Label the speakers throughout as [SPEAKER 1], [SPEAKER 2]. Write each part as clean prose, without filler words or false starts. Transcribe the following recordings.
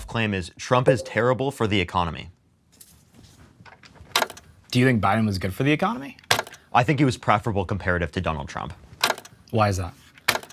[SPEAKER 1] Claim is Trump is terrible for the economy.
[SPEAKER 2] Do you think Biden was good for the economy?
[SPEAKER 1] I think he was preferable comparative to Donald Trump.
[SPEAKER 2] Why is that?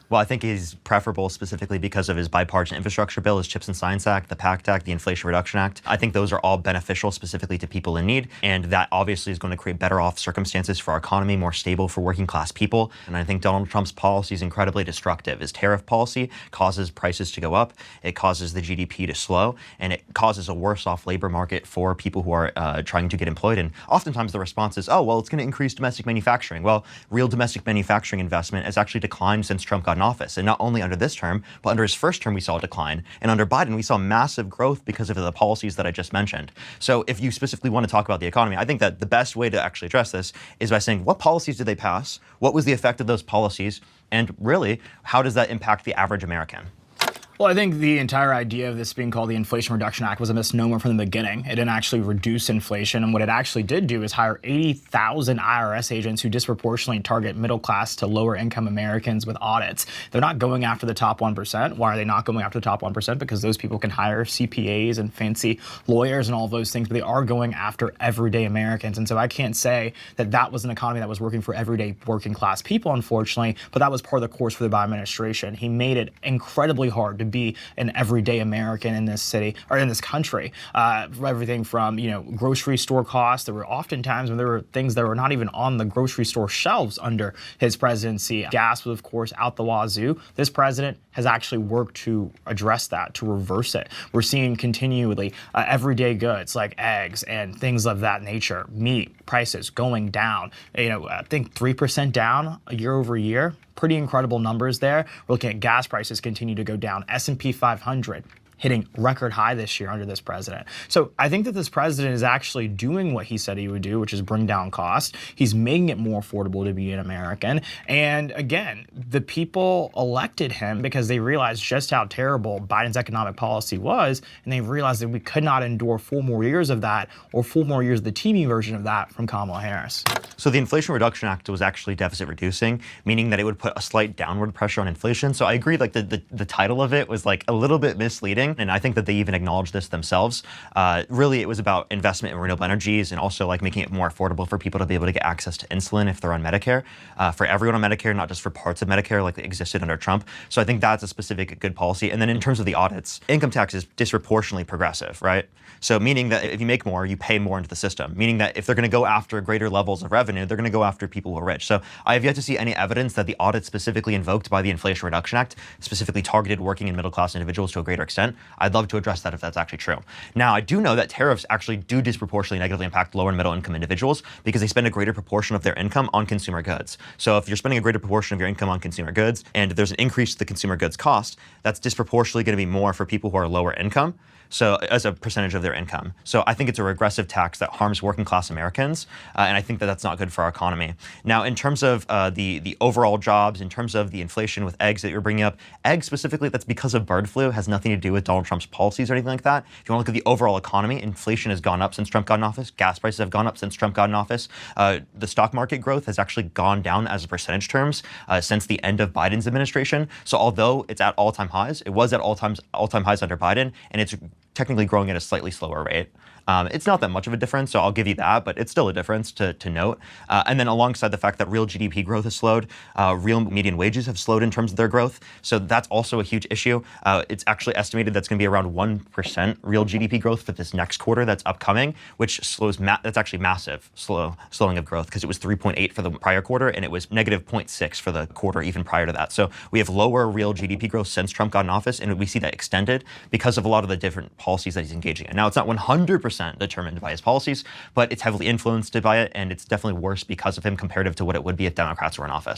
[SPEAKER 1] Well, I think he's preferable specifically because of his bipartisan infrastructure bill, his CHIPS and Science Act, the PACT Act, the Inflation Reduction Act. I think those are all beneficial specifically to people in need, and that obviously is going to create better off circumstances for our economy, more stable for working class people. And I think Donald Trump's policy is incredibly destructive. His tariff policy causes prices to go up, it causes the GDP to slow, and it causes a worse off labor market for people who are trying to get employed. And oftentimes the response is, oh, well, it's going to increase domestic manufacturing. Well, real domestic manufacturing investment has actually declined since Trump got in office. And not only under this term, but under his first term, we saw a decline. And under Biden, we saw massive growth because of the policies that I just mentioned. So if you specifically want to talk about the economy, I think that the best way to actually address this is by saying, what policies did they pass? What was the effect of those policies? And really, how does that impact the average American?
[SPEAKER 2] Well, I think the entire idea of this being called the Inflation Reduction Act was a misnomer from the beginning. It didn't actually reduce inflation. And what it actually did do is hire 80,000 IRS agents who disproportionately target middle class to lower income Americans with audits. They're not going after the top 1%. Why are they not going after the top 1%? Because those people can hire CPAs and fancy lawyers and all of those things, but they are going after everyday Americans. And so I can't say that that was an economy that was working for everyday working class people, unfortunately, but that was part of the course for the Biden administration. He made it incredibly hard to be an everyday American in this city or in this country. Everything from, grocery store costs. There were often times when there were things that were not even on the grocery store shelves under his presidency. Gas was, of course, out the wazoo. This president has actually worked to address that, to reverse it. We're seeing continually everyday goods like eggs and things of that nature, meat prices going down. I think 3% down year over year. Pretty incredible numbers there. We're looking at gas prices continue to go down. S&P 500 hitting record high this year under this president. So I think that this president is actually doing what he said he would do, which is bring down costs. He's making it more affordable to be an American. And again, the people elected him because they realized just how terrible Biden's economic policy was. And they realized that we could not endure 4 more years of that or 4 more years of the TV version of that from Kamala Harris.
[SPEAKER 1] So the Inflation Reduction Act was actually deficit reducing, meaning that it would put a slight downward pressure on inflation. So I agree, like the title of it was like a little bit misleading. And I think that they even acknowledge this themselves. Really, it was about investment in renewable energies and also like making it more affordable for people to be able to get access to insulin if they're on Medicare, for everyone on Medicare, not just for parts of Medicare like it existed under Trump. So I think that's a specific good policy. And then in terms of the audits, income tax is disproportionately progressive, right? So meaning that if you make more, you pay more into the system, meaning that if they're going to go after greater levels of revenue, they're going to go after people who are rich. So I have yet to see any evidence that the audit specifically invoked by the Inflation Reduction Act specifically targeted working and middle class individuals to a greater extent. I'd love to address that if that's actually true. Now, I do know that tariffs actually do disproportionately negatively impact lower and middle income individuals because they spend a greater proportion of their income on consumer goods. So if you're spending a greater proportion of your income on consumer goods and there's an increase to the consumer goods cost, that's disproportionately going to be more for people who are lower income. So as a percentage of their income. So I think it's a regressive tax that harms working class Americans. And I think that that's not good for our economy. Now, in terms of the overall jobs, in terms of the inflation with eggs that you're bringing up, eggs specifically, that's because of bird flu, has nothing to do with Donald Trump's policies or anything like that. If you want to look at the overall economy, inflation has gone up since Trump got in office. Gas prices have gone up since Trump got in office. The stock market growth has actually gone down as a percentage terms since the end of Biden's administration. So although it's at all-time highs, it was at all-time highs under Biden, and it's technically growing at a slightly slower rate. It's not that much of a difference, so I'll give you that, but it's still a difference to note. And then alongside the fact that real GDP growth has slowed, real median wages have slowed in terms of their growth. So that's also a huge issue. It's actually estimated that's going to be around 1% real GDP growth for this next quarter that's upcoming, which slows, that's actually massive slowing of growth because it was 3.8 for the prior quarter and it was negative 0.6 for the quarter even prior to that. So we have lower real GDP growth since Trump got in office, and we see that extended because of a lot of the different policies that he's engaging in. Now, it's not 100% determined by his policies, but it's heavily influenced by it, and it's definitely worse because of him comparative to what it would be if Democrats were in office.